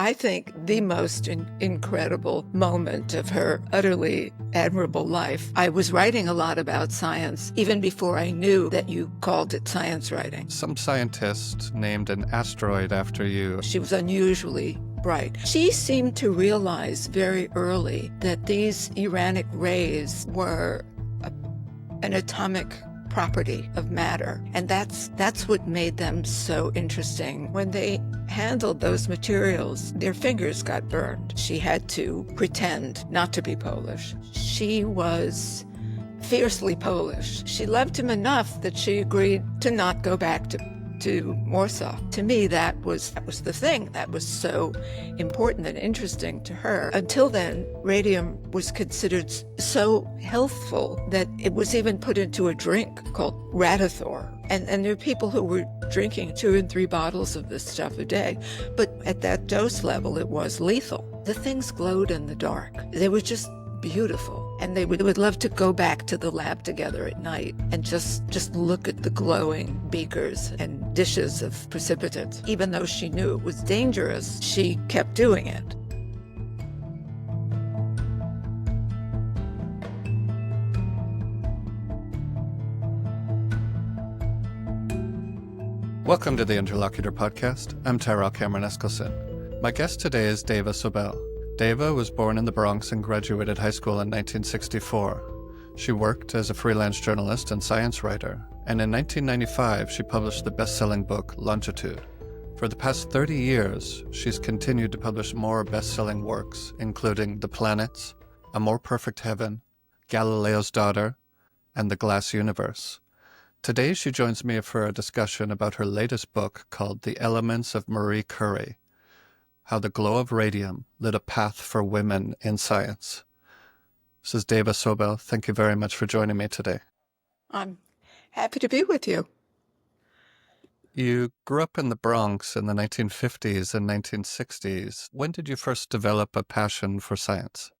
I think the most incredible moment of her utterly admirable life. I was writing a lot about science even before I knew that you called it science writing. Some scientist named an asteroid after you. She was unusually bright. She seemed to realize very early that these uranic rays were an atomic property of matter, and that's what made them so interesting. When they handled those materials, their fingers got burned. She had to pretend not to be Polish. She was fiercely Polish. She loved him enough that she agreed to not go back to Warsaw. To me, that was the thing that was so important and interesting to her. Until then, radium was considered so healthful that it was even put into a drink called Radithor. And there were people who were drinking 2 and 3 bottles of this stuff a day. But at that dose level, it was lethal. The things glowed in the dark. They were just beautiful. And they would love to go back to the lab together at night and just look at the glowing beakers and dishes of precipitate. Even though she knew it was dangerous, she kept doing it. Welcome to the Interlocutor podcast. I'm Tyrell Cameron Eskelson. My guest today is Dava Sobel. Dava was born in the Bronx and graduated high school in 1964. She worked as a freelance journalist and science writer, and in 1995 she published the best-selling book Longitude. For the past 30 years, she's continued to publish more best-selling works, including The Planets, A More Perfect Heaven, Galileo's Daughter, and The Glass Universe. Today she joins me for a discussion about her latest book called The Elements of Marie Curie, How the Glow of Radium Lit a Path for Women in Science. This is Dava Sobel. Thank you very much for joining me today. I'm happy to be with you. You grew up in the Bronx in the 1950s and 1960s. When did you first develop a passion for science?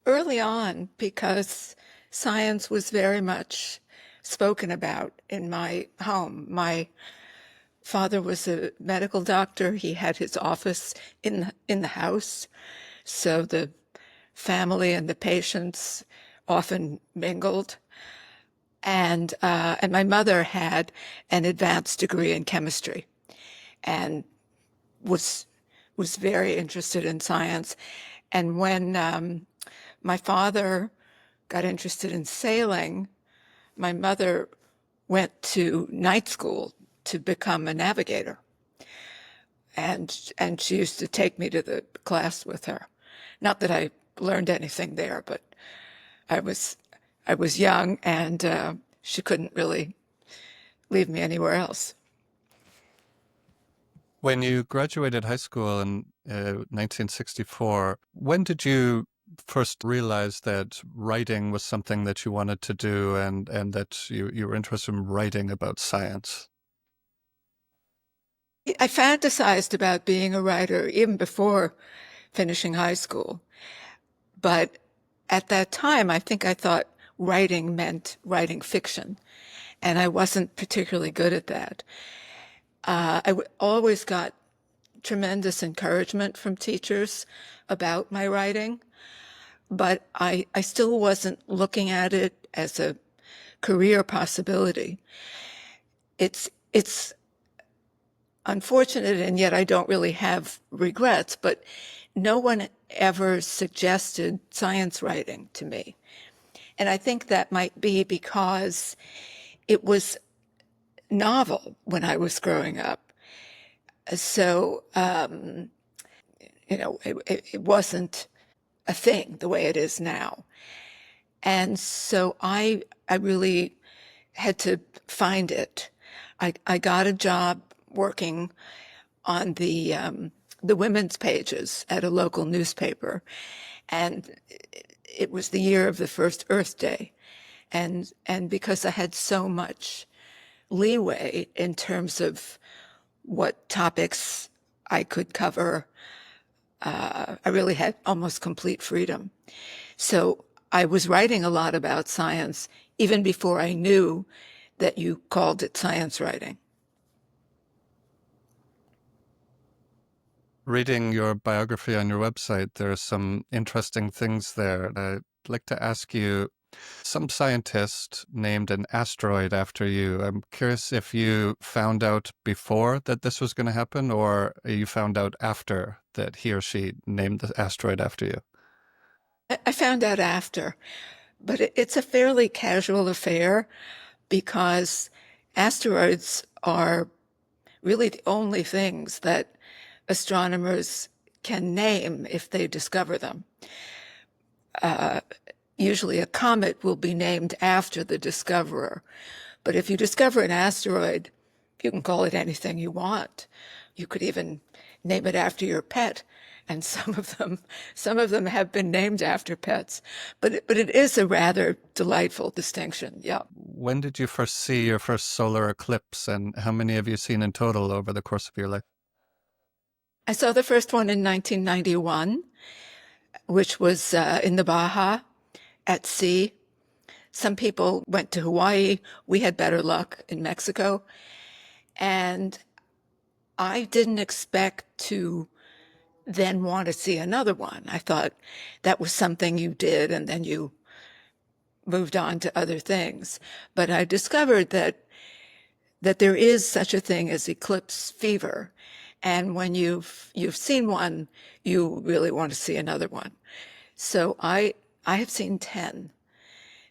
Early on, because science was very much spoken about in my home. My father was a medical doctor. He had his office in the house, so the family and the patients often mingled. And my mother had an advanced degree in chemistry, and was very interested in science. And when my father got interested in sailing, my mother went to night school to become a navigator. And she used to take me to the class with her. Not that I learned anything there, but I was young, and she couldn't really leave me anywhere else. When you graduated high school in 1964, when did you first realize that writing was something that you wanted to do and that you were interested in writing about science? I fantasized about being a writer even before finishing high school. But at that time, I think I thought writing meant writing fiction, and I wasn't particularly good at that. I always got tremendous encouragement from teachers about my writing, but I still wasn't looking at it as a career possibility. It's unfortunate, and yet I don't really have regrets, but no one ever suggested science writing to me. And I think that might be because it was novel when I was growing up. So, it wasn't a thing the way it is now. And so I really had to find it. I got a job working on the women's pages at a local newspaper, and it was the year of the first Earth Day, and because I had so much leeway in terms of what topics I could cover, I really had almost complete freedom. So I was writing a lot about science even before I knew that you called it science writing. Reading your biography on your website, there are some interesting things there. I'd like to ask you, some scientist named an asteroid after you. I'm curious if you found out before that this was going to happen, or you found out after that he or she named the asteroid after you. I found out after, but it's a fairly casual affair because asteroids are really the only things that astronomers can name if they discover them. Usually a comet will be named after the discoverer, but if you discover an asteroid, you can call it anything you want. You could even name it after your pet, and some of them have been named after pets. But it is a rather delightful distinction. Yeah. When did you first see your first solar eclipse, and how many have you seen in total over the course of your life? I saw the first one in 1991, which was in the Baja at sea. Some people went to Hawaii. We had better luck in Mexico. And I didn't expect to then want to see another one. I thought that was something you did and then you moved on to other things. But I discovered that there is such a thing as eclipse fever. And when you've seen one, you really want to see another one. So I have seen 10.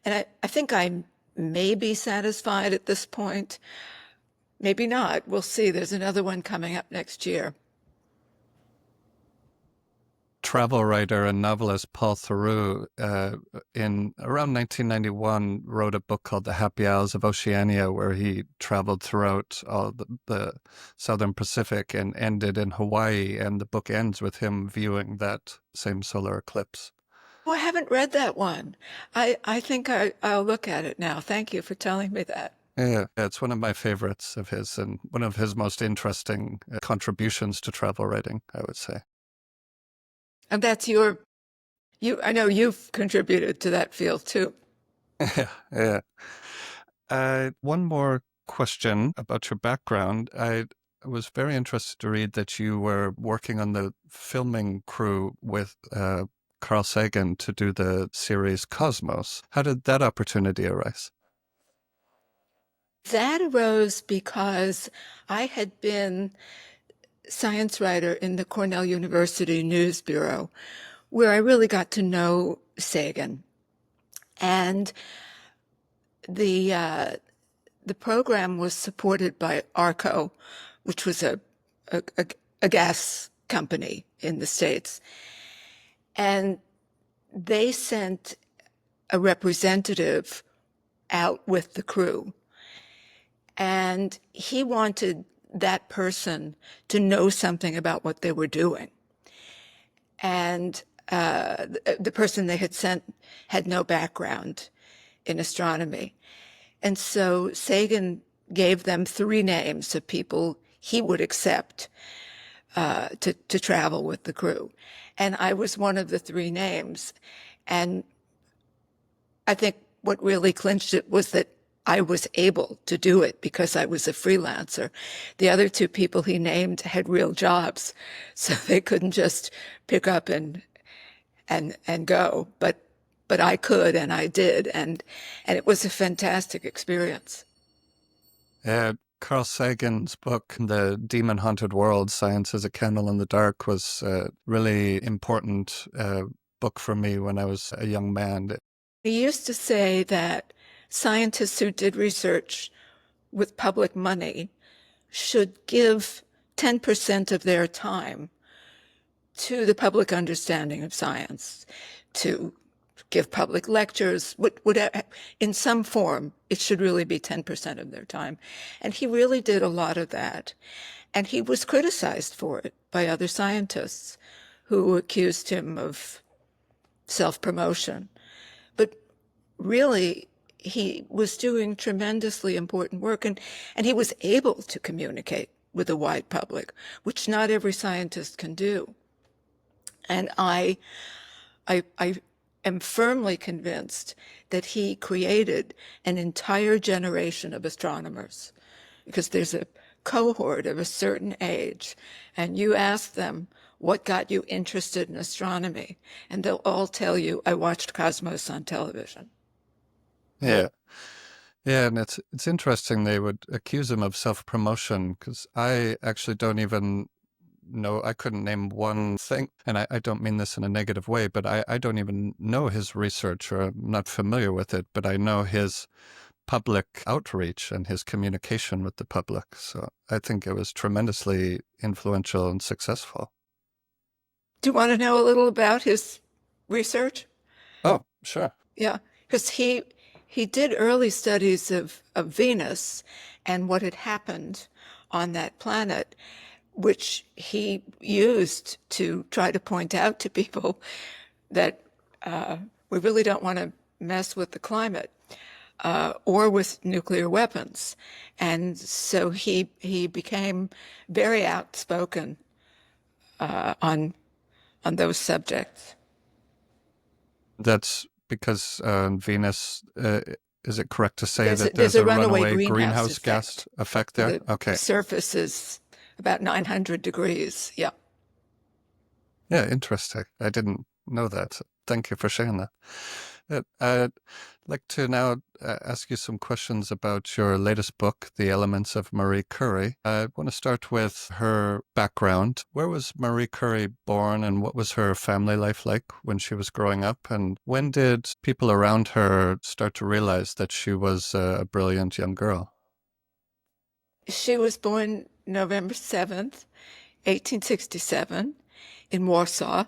And I think I may be satisfied at this point. Maybe not. We'll see. There's another one coming up next year. Travel writer and novelist Paul Theroux, in around 1991, wrote a book called The Happy Isles of Oceania, where he traveled throughout all the Southern Pacific and ended in Hawaii. And the book ends with him viewing that same solar eclipse. Oh, I haven't read that one. I think I'll look at it now. Thank you for telling me that. Yeah, it's one of my favorites of his and one of his most interesting contributions to travel writing, I would say. And that's I know you've contributed to that field too. Yeah. One more question about your background. I was very interested to read that you were working on the filming crew with Carl Sagan to do the series Cosmos. How did that opportunity arise? That arose because I had been science writer in the Cornell University News Bureau, where I really got to know Sagan. And the program was supported by ARCO, which was a gas company in the States. And they sent a representative out with the crew. And he wanted that person to know something about what they were doing. And the person they had sent had no background in astronomy. And so Sagan gave them 3 names of people he would accept to travel with the crew. And I was one of the 3 names. And I think what really clinched it was that I was able to do it because I was a freelancer. The other 2 people he named had real jobs, so they couldn't just pick up and go. But I could, and I did, and it was a fantastic experience. Carl Sagan's book, The Demon Haunted World, Science as a Candle in the Dark, was a really important book for me when I was a young man. He used to say that scientists who did research with public money should give 10% of their time to the public understanding of science, to give public lectures, whatever, in some form. It should really be 10% of their time. And he really did a lot of that. And he was criticized for it by other scientists who accused him of self-promotion. But really, he was doing tremendously important work, and he was able to communicate with a wide public, which not every scientist can do. And I am firmly convinced that he created an entire generation of astronomers, because there's a cohort of a certain age, and you ask them what got you interested in astronomy? And they'll all tell you, I watched Cosmos on television. Yeah. Yeah, and it's interesting they would accuse him of self-promotion because I actually don't even know, I couldn't name one thing, and I don't mean this in a negative way, but I don't even know his research or I'm not familiar with it, but I know his public outreach and his communication with the public. So I think it was tremendously influential and successful. Do you want to know a little about his research? Oh, sure. Yeah, because he did early studies of Venus and what had happened on that planet, which he used to try to point out to people that we really don't want to mess with the climate or with nuclear weapons. And so he became very outspoken on those subjects. That's because Venus, is it correct to say that There's there's a a runaway runaway greenhouse greenhouse gas effect there? The Okay. surface is about 900 degrees. Yeah. Yeah, interesting. I didn't know that. Thank you for sharing that. I'd like to now ask you some questions about your latest book, The Elements of Marie Curie. I want to start with her background. Where was Marie Curie born and what was her family life like when she was growing up? And when did people around her start to realize that she was a brilliant young girl? She was born November 7th, 1867, in Warsaw,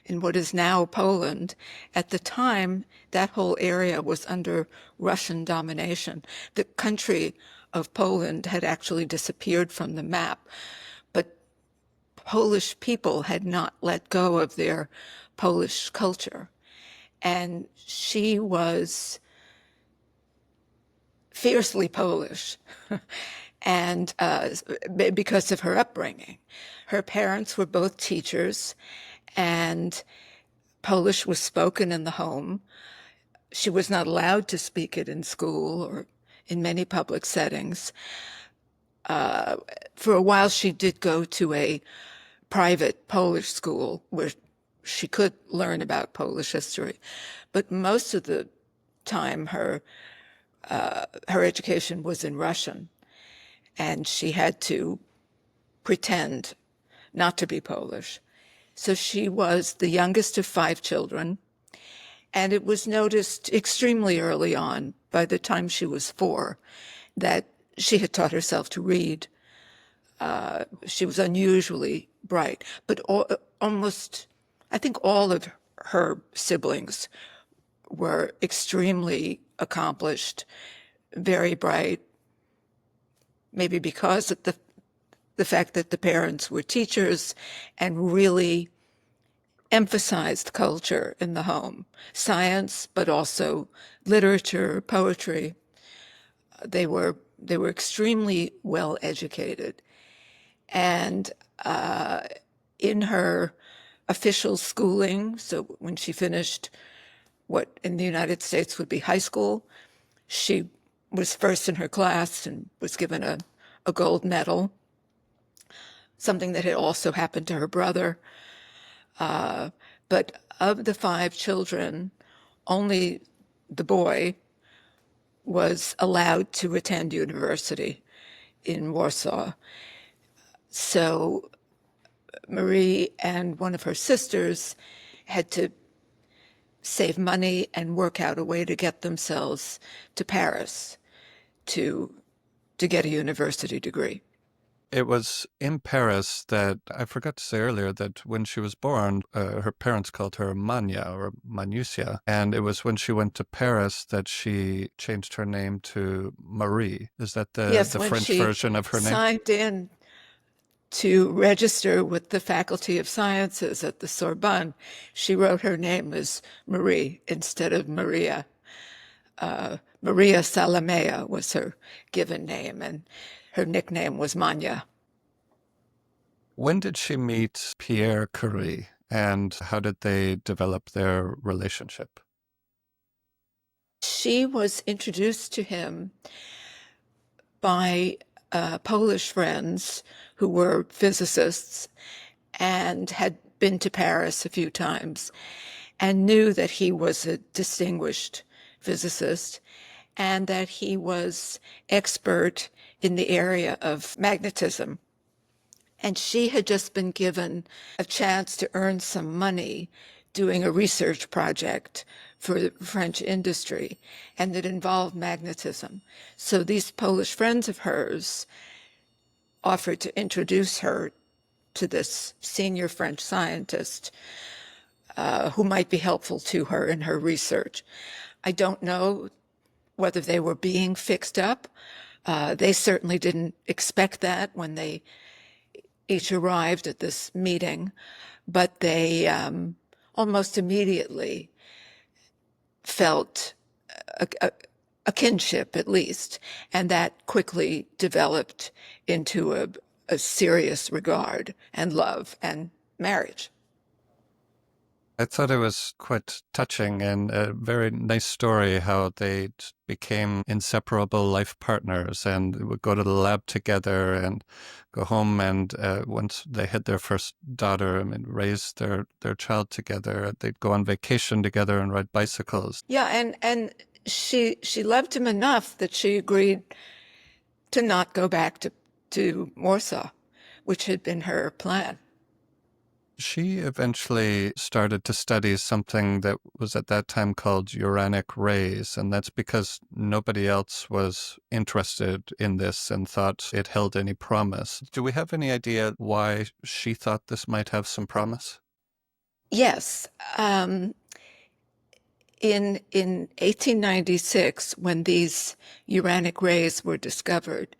in what is now Poland. At the time, that whole area was under Russian domination. The country of Poland had actually disappeared from the map, but Polish people had not let go of their Polish culture. And she was fiercely Polish. And because of her upbringing. Her parents were both teachers, and Polish was spoken in the home. She was not allowed to speak it in school or in many public settings. For a while, she did go to a private Polish school where she could learn about Polish history, but most of the time, her education was in Russian. And she had to pretend not to be Polish. So she was the youngest of 5 children, and it was noticed extremely early on, by the time she was 4, that she had taught herself to read. She was unusually bright, but almost, I think all of her siblings were extremely accomplished, very bright, maybe because of the fact that the parents were teachers and really emphasized culture in the home, science, but also literature, poetry. They were extremely well educated, and in her official schooling, so when she finished what in the United States would be high school, she was first in her class and was given a gold medal, something that had also happened to her brother. But of the 5 children, only the boy was allowed to attend university in Warsaw. So Marie and one of her sisters had to save money and work out a way to get themselves to Paris to get a university degree. It was in Paris that I forgot to say earlier that when she was born, her parents called her Manya or Manusia. And it was when she went to Paris that she changed her name to Marie. Is that Yes, the when French she version of her name? signed in to register with the Faculty of Sciences at the Sorbonne, she wrote her name as Marie instead of Maria. Maria Salamea was her given name, and her nickname was Manya. When did she meet Pierre Curie and how did they develop their relationship? She was introduced to him by Polish friends who were physicists, and had been to Paris a few times and knew that he was a distinguished physicist and that he was expert in the area of magnetism. And she had just been given a chance to earn some money doing a research project for the French industry, and it involved magnetism. So these Polish friends of hers offered to introduce her to this senior French scientist who might be helpful to her in her research. I don't know whether they were being fixed up. They certainly didn't expect that when they each arrived at this meeting, but they almost immediately felt a kinship, at least, and that quickly developed into a serious regard and love and marriage. I thought it was quite touching and a very nice story how they became inseparable life partners and would go to the lab together and go home and once they had their first daughter, I mean, raise their child together. They'd go on vacation together and ride bicycles. Yeah, and she loved him enough that she agreed to not go back to Warsaw, which had been her plan. She eventually started to study something that was at that time called uranic rays, and that's because nobody else was interested in this and thought it held any promise. Do we have any idea why she thought this might have some promise? Yes. In 1896, when these uranic rays were discovered,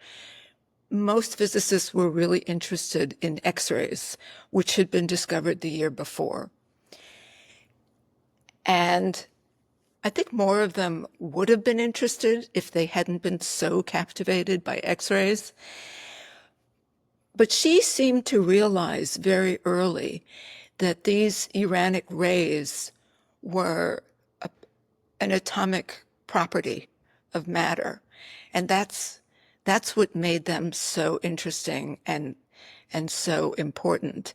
most physicists were really interested in X-rays, which had been discovered the year before. And I think more of them would have been interested if they hadn't been so captivated by X-rays. But she seemed to realize very early that these uranic rays were an atomic property of matter. And that's what made them so interesting and so important.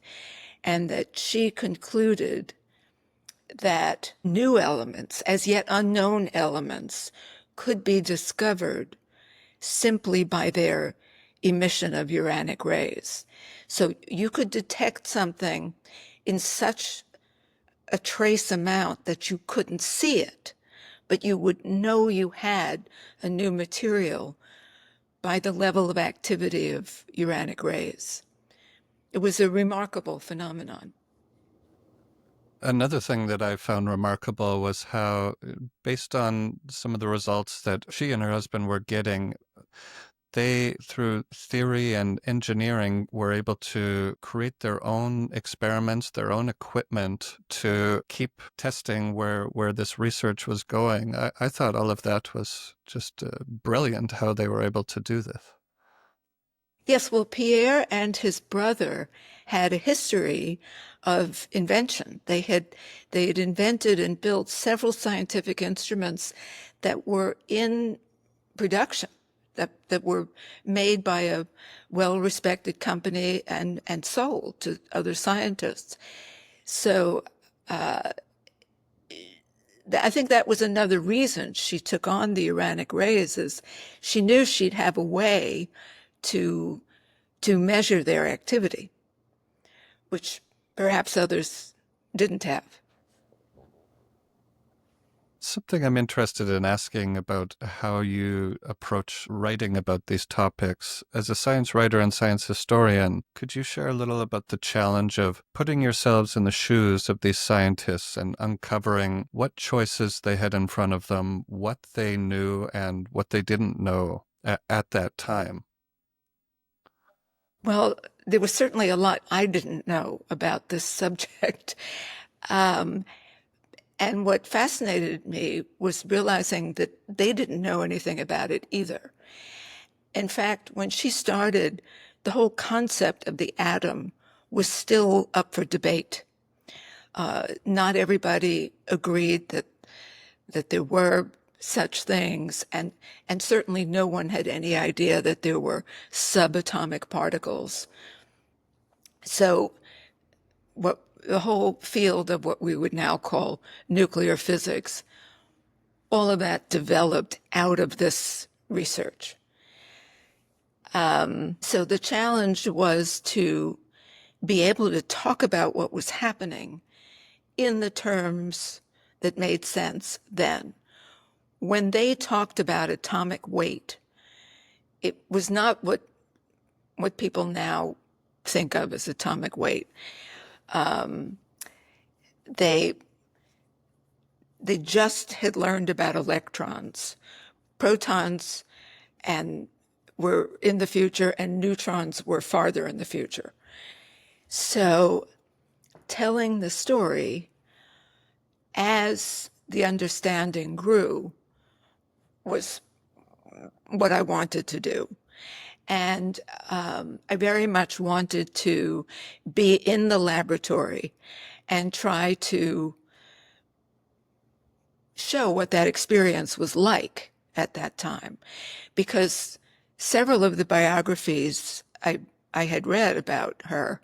And that she concluded that new elements, as yet unknown elements, could be discovered simply by their emission of uranic rays. So you could detect something in such a trace amount that you couldn't see it, but you would know you had a new material by the level of activity of uranic rays. It was a remarkable phenomenon. Another thing that I found remarkable was how, based on some of the results that she and her husband were getting, they, through theory and engineering, were able to create their own experiments, their own equipment to keep testing where this research was going. I thought all of that was just brilliant how they were able to do this. Yes, well, Pierre and his brother had a history of invention. They had invented and built several scientific instruments that were in production, that were made by a well-respected company and sold to other scientists. So I think that was another reason she took on the uranic rays, is she knew she'd have a way to measure their activity, which perhaps others didn't have. Something I'm interested in asking about how you approach writing about these topics. As a science writer and science historian, could you share a little about the challenge of putting yourselves in the shoes of these scientists and uncovering what choices they had in front of them, what they knew and what they didn't know at that time? Well, there was certainly a lot I didn't know about this subject. And what fascinated me was realizing that they didn't know anything about it either. In fact, when she started, the whole concept of the atom was still up for debate. Not everybody agreed that there were such things, and certainly no one had any idea that there were subatomic particles. So what the whole field of what we would now call nuclear physics, all of that developed out of this research. So the challenge was to be able to talk about what was happening in the terms that made sense then. When they talked about atomic weight, it was not what people now think of as atomic weight. They just had learned about electrons. Protons and were in the future, and neutrons were farther in the future. So telling the story as the understanding grew was what I wanted to do. And I very much wanted to be in the laboratory and try to show what that experience was like at that time, because several of the biographies I had read about her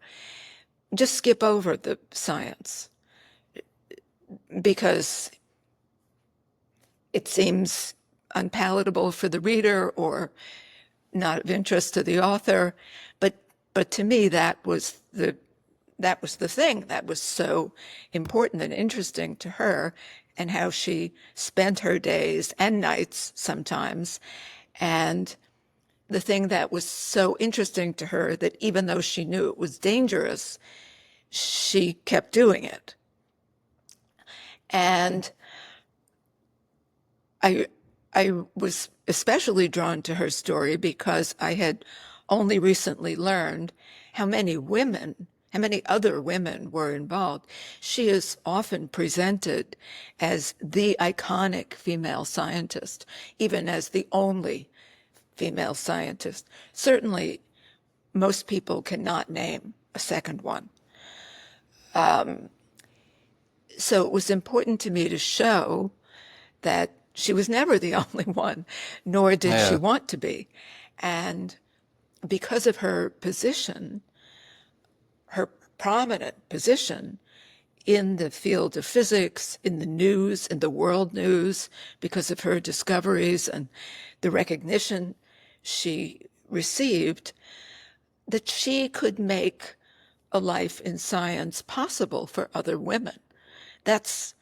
just skip over the science because it seems unpalatable for the reader or not of interest to the author. But to me, that was the thing that was so important and interesting to her, and how she spent her days and nights sometimes. And the thing that was so interesting to her, that even though she knew it was dangerous, she kept doing it. And I was especially drawn to her story because I had only recently learned how many other women were involved. She is often presented as the iconic female scientist, even as the only female scientist. Certainly, most people cannot name a second one. So it was important to me to show that she was never the only one, nor did she want to be. And because of her position, her prominent position in the field of physics, in the news, in the world news, because of her discoveries and the recognition she received, that she could make a life in science possible for other women. That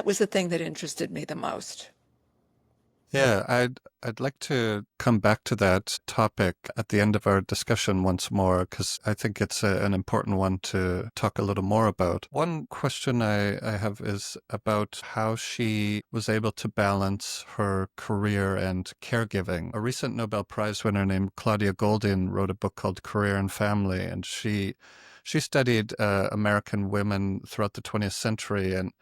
was the thing that interested me the most. Yeah, I'd like to come back to that topic at the end of our discussion once more, because I think it's an important one to talk a little more about. One question I have is about how she was able to balance her career and caregiving. A recent Nobel Prize winner named Claudia Goldin wrote a book called Career and Family, and she studied American women throughout the 20th century, and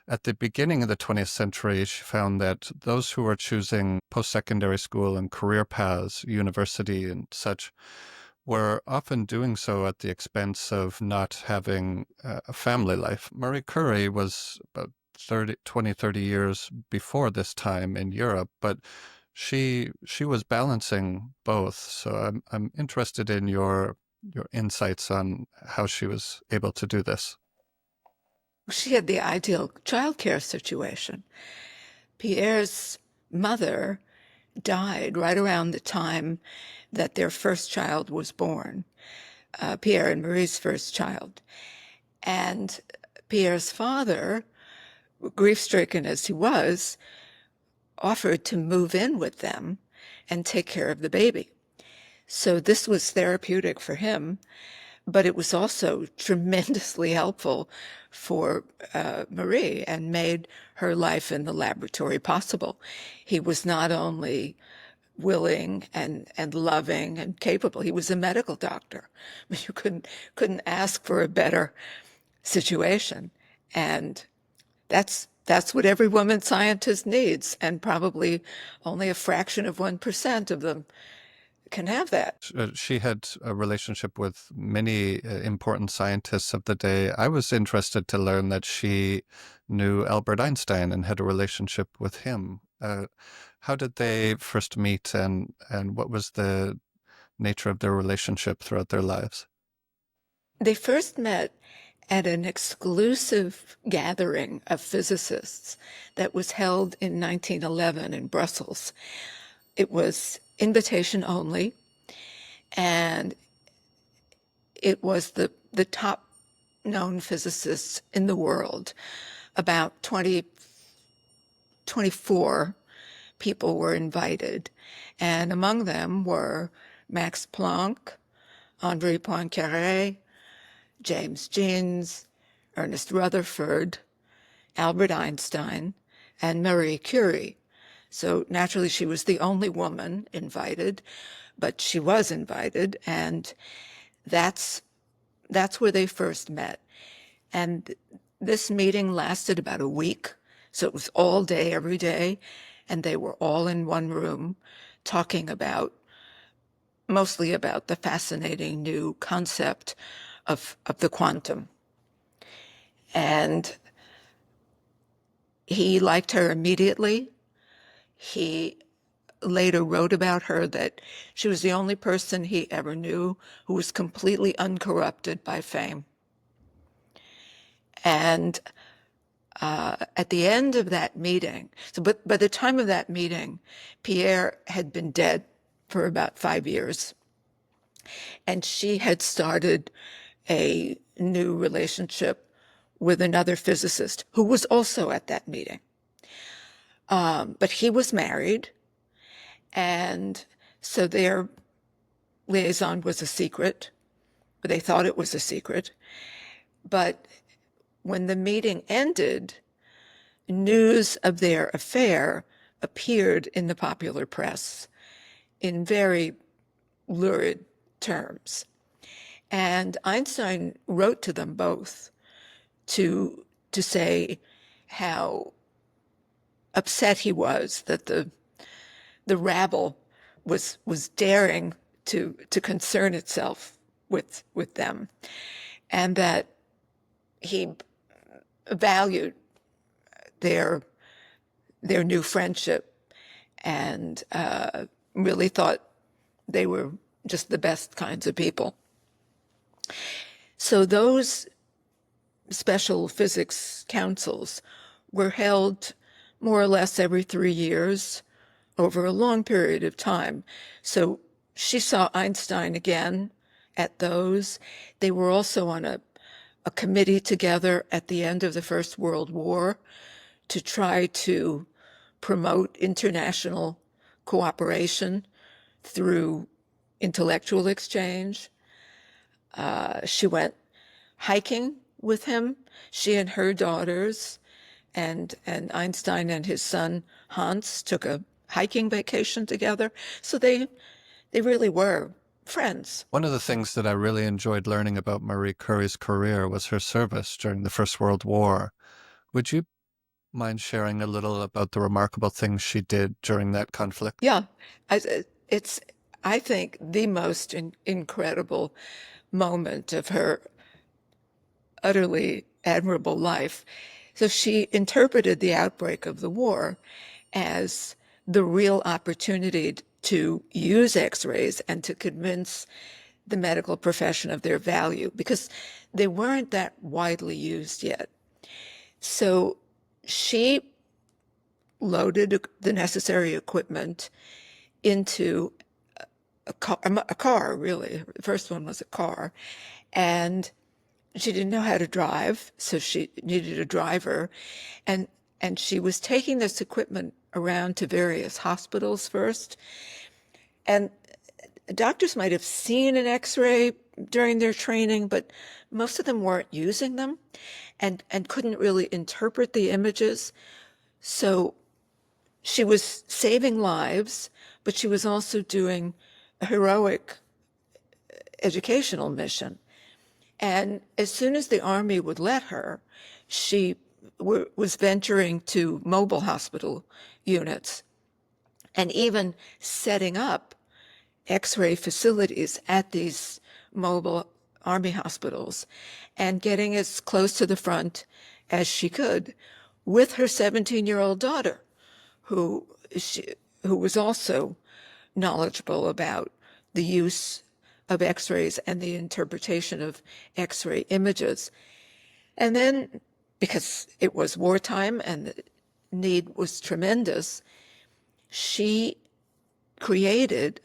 at the beginning of the 20th century, she found that those who were choosing post-secondary school and career paths, university and such, were often doing so at the expense of not having a family life. Marie Curie was about 30 years before this time in Europe, but she was balancing both. So I'm interested in your insights on how she was able to do this. She had the ideal childcare situation. Pierre's mother died right around the time that their first child was born, Pierre and Marie's first child. And Pierre's father, grief-stricken as he was, offered to move in with them and take care of the baby. So this was therapeutic for him, but it was also tremendously helpful for Marie and made her life in the laboratory possible. He was not only willing and loving and capable, he was a medical doctor. I mean, you couldn't ask for a better situation. And that's what every woman scientist needs, and probably only a fraction of 1% of them can have that. She had a relationship with many important scientists of the day. I was interested to learn that she knew Albert Einstein and had a relationship with him. How did they first meet, and what was the nature of their relationship throughout their lives? They first met at an exclusive gathering of physicists that was held in 1911 in Brussels. It was invitation only, and it was the top known physicists in the world. About 24 people were invited, and among them were Max Planck, Henri Poincaré, James Jeans, Ernest Rutherford, Albert Einstein, and Marie Curie. So naturally, she was the only woman invited, but she was invited, and that's where they first met. And this meeting lasted about a week, so it was all day, every day, and they were all in one room talking mostly about the fascinating new concept of the quantum. And he liked her immediately. He later wrote about her that she was the only person he ever knew who was completely uncorrupted by fame. And at the end of that meeting, but by the time of that meeting, Pierre had been dead for about 5 years. And she had started a new relationship with another physicist who was also at that meeting. But he was married, and so their liaison was a secret. They thought it was a secret. But when the meeting ended, news of their affair appeared in the popular press in very lurid terms. And Einstein wrote to them both to say how upset he was that the rabble was daring to concern itself with them, and that he valued their new friendship and really thought they were just the best kinds of people. So those special physics councils were held more or less every 3 years over a long period of time. So she saw Einstein again at those. They were also on a committee together at the end of the First World War to try to promote international cooperation through intellectual exchange. She went hiking with him, she and her daughters, and Einstein and his son Hans took a hiking vacation together. So they really were friends. One of the things that I really enjoyed learning about Marie Curie's career was her service during the First World War. Would you mind sharing a little about the remarkable things she did during that conflict? Yeah, it's, I think, the most incredible moment of her utterly admirable life. So she interpreted the outbreak of the war as the real opportunity to use X-rays and to convince the medical profession of their value, because they weren't that widely used yet. So she loaded the necessary equipment into a car, really. The first one was a car. And she didn't know how to drive, so she needed a driver. And she was taking this equipment around to various hospitals first. And doctors might have seen an X-ray during their training, but most of them weren't using them and couldn't really interpret the images. So she was saving lives, but she was also doing a heroic educational mission. And as soon as the Army would let her, she was venturing to mobile hospital units and even setting up X-ray facilities at these mobile Army hospitals and getting as close to the front as she could with her 17-year-old daughter, who was also knowledgeable about the use of X-rays and the interpretation of X-ray images. And then, because it was wartime and the need was tremendous, she created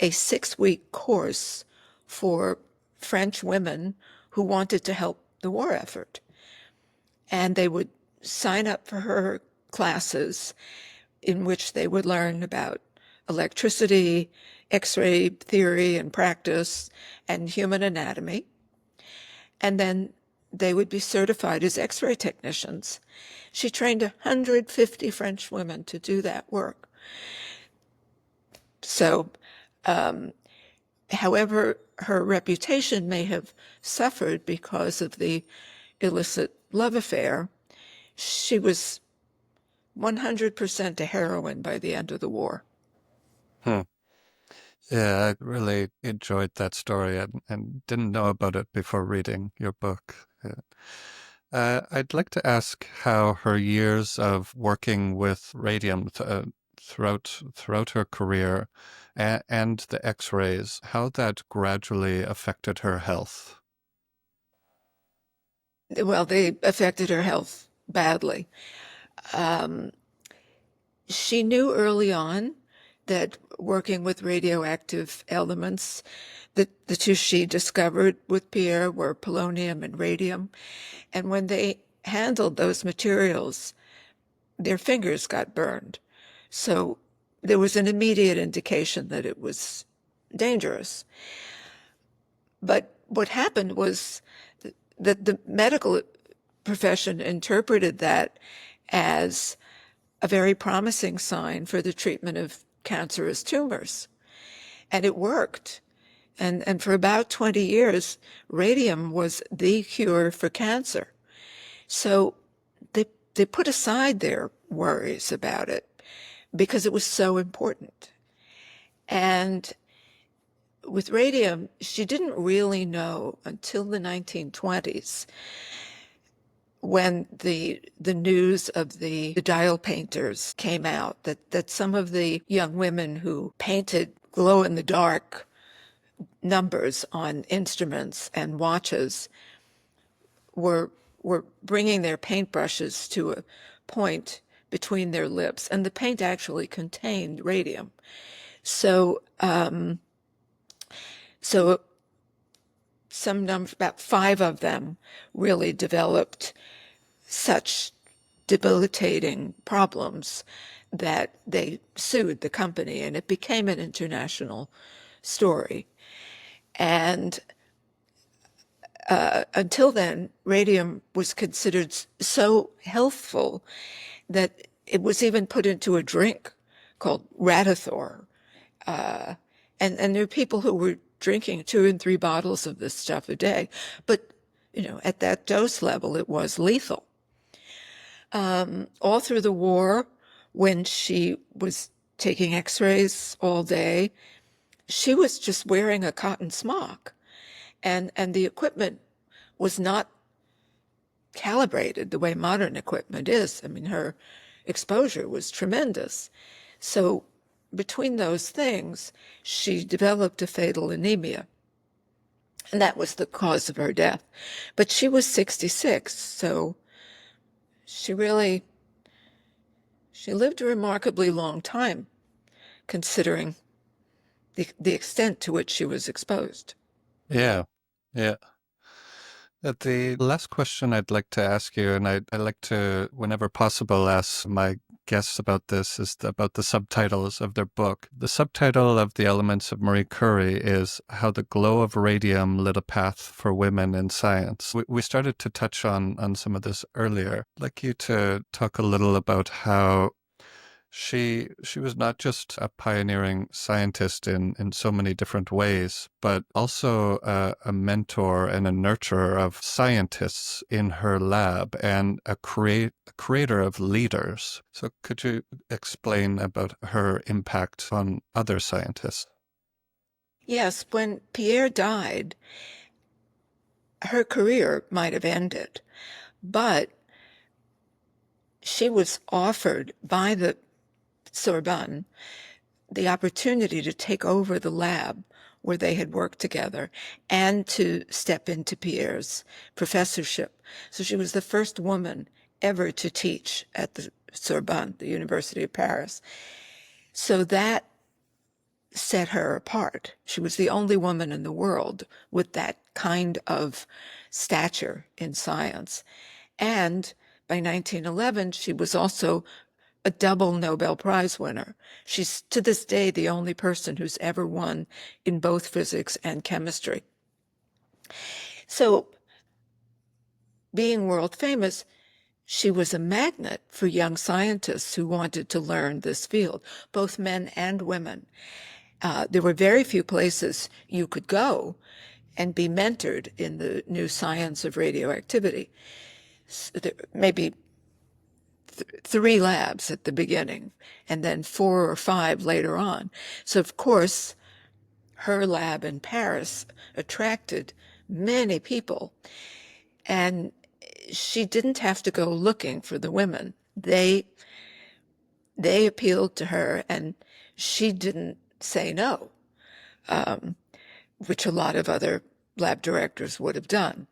a 6-week course for French women who wanted to help the war effort. And they would sign up for her classes in which they would learn about electricity, X-ray theory and practice, and human anatomy. And then they would be certified as X-ray technicians. She trained 150 French women to do that work. So, however, her reputation may have suffered because of the illicit love affair, she was 100% a heroine by the end of the war. Hmm. Yeah, I really enjoyed that story and didn't know about it before reading your book. Yeah. I'd like to ask how her years of working with radium throughout her career and the X-rays, how that gradually affected her health. Well, they affected her health badly. She knew early on that working with radioactive elements, the two she discovered with Pierre were polonium and radium. And when they handled those materials, their fingers got burned. So there was an immediate indication that it was dangerous. But what happened was that the medical profession interpreted that as a very promising sign for the treatment of cancerous tumors. And it worked. And for about 20 years, radium was the cure for cancer. So they put aside their worries about it because it was so important. And with radium, she didn't really know until the 1920s when the news of the dial painters came out, that some of the young women who painted glow-in-the-dark numbers on instruments and watches were bringing their paintbrushes to a point between their lips, and the paint actually contained radium. So some number, about 5 of them, really developed such debilitating problems that they sued the company, and it became an international story. And until then, radium was considered so healthful that it was even put into a drink called Radithor. And there were people who were drinking 2 and 3 bottles of this stuff a day. But, at that dose level, it was lethal. All through the war, when she was taking X-rays all day, she was just wearing a cotton smock. And the equipment was not calibrated the way modern equipment is. I mean, her exposure was tremendous. So between those things, she developed a fatal anemia. And that was the cause of her death. But she was 66, so she lived a remarkably long time, considering the extent to which she was exposed. Yeah, yeah. The last question I'd like to ask you, and I like to, whenever possible, ask my guests about this, is about the subtitles of their book. The subtitle of The Elements of Marie Curie is How the Glow of Radium Lit a Path for Women in Science. We started to touch on some of this earlier. I'd like you to talk a little about how she was not just a pioneering scientist in so many different ways, but also a mentor and a nurturer of scientists in her lab and a creator of leaders. So could you explain about her impact on other scientists? Yes, when Pierre died, her career might have ended, but she was offered by the Sorbonne the opportunity to take over the lab where they had worked together, and to step into Pierre's professorship. So she was the first woman ever to teach at the Sorbonne, the University of Paris. So that set her apart. She was the only woman in the world with that kind of stature in science. And by 1911, she was also a double Nobel Prize winner. She's to this day the only person who's ever won in both physics and chemistry. So, being world famous, she was a magnet for young scientists who wanted to learn this field, both men and women. There were very few places you could go and be mentored in the new science of radioactivity. So maybe 3 labs at the beginning, and then 4 or 5 later on. So, of course, her lab in Paris attracted many people, and she didn't have to go looking for the women. They appealed to her, and she didn't say no, which a lot of other lab directors would have done.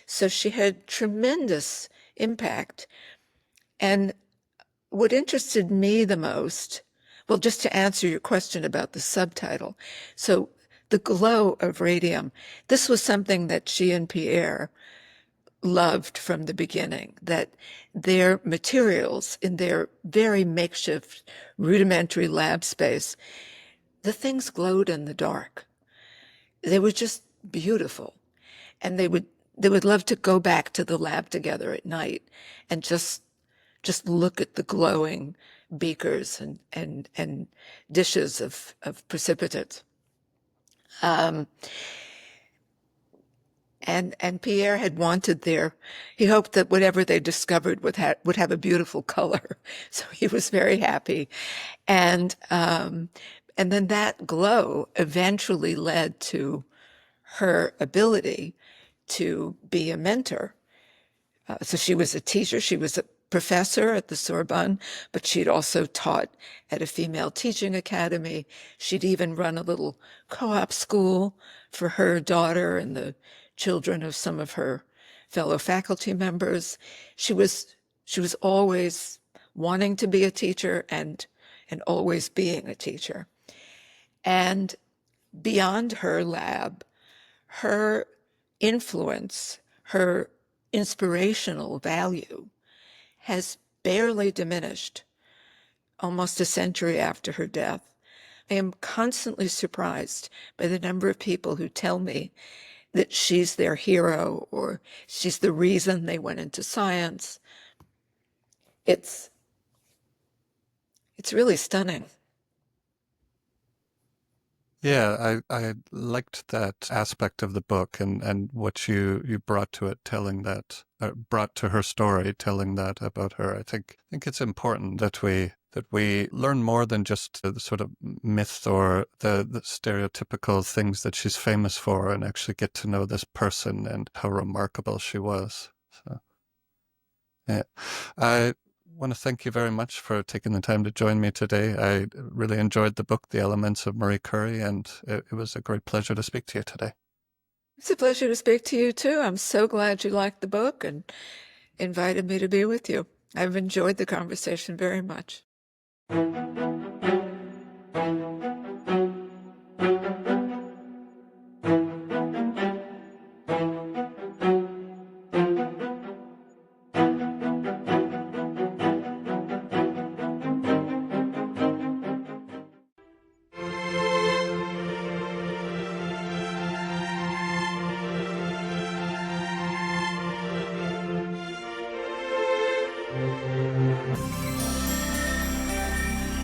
So she had tremendous impact. And what interested me the most, well, just to answer your question about the subtitle, so the glow of radium, this was something that she and Pierre loved from the beginning, that their materials in their very makeshift, rudimentary lab space, the things glowed in the dark. They were just beautiful. And they would love to go back to the lab together at night and just look at the glowing beakers and dishes of precipitates. And Pierre had wanted he hoped that whatever they discovered would have a beautiful color. So he was very happy. And then that glow eventually led to her ability to be a mentor. So she was a teacher. She was a professor at the Sorbonne, but she'd also taught at a female teaching academy. She'd even run a little co-op school for her daughter and the children of some of her fellow faculty members. She was always wanting to be a teacher and always being a teacher. And beyond her lab, her influence, her inspirational value has barely diminished almost a century after her death. I am constantly surprised by the number of people who tell me that she's their hero or she's the reason they went into science. It's really stunning. Yeah, I liked that aspect of the book and what you brought to it, brought to her story, telling that about her. I think it's important that we learn more than just the sort of myth or the stereotypical things that she's famous for, and actually get to know this person and how remarkable she was. So, yeah, I want to thank you very much for taking the time to join me today. I really enjoyed the book, The Elements of Marie Curie, and it was a great pleasure to speak to you today. It's a pleasure to speak to you too. I'm so glad you liked the book and invited me to be with you. I've enjoyed the conversation very much.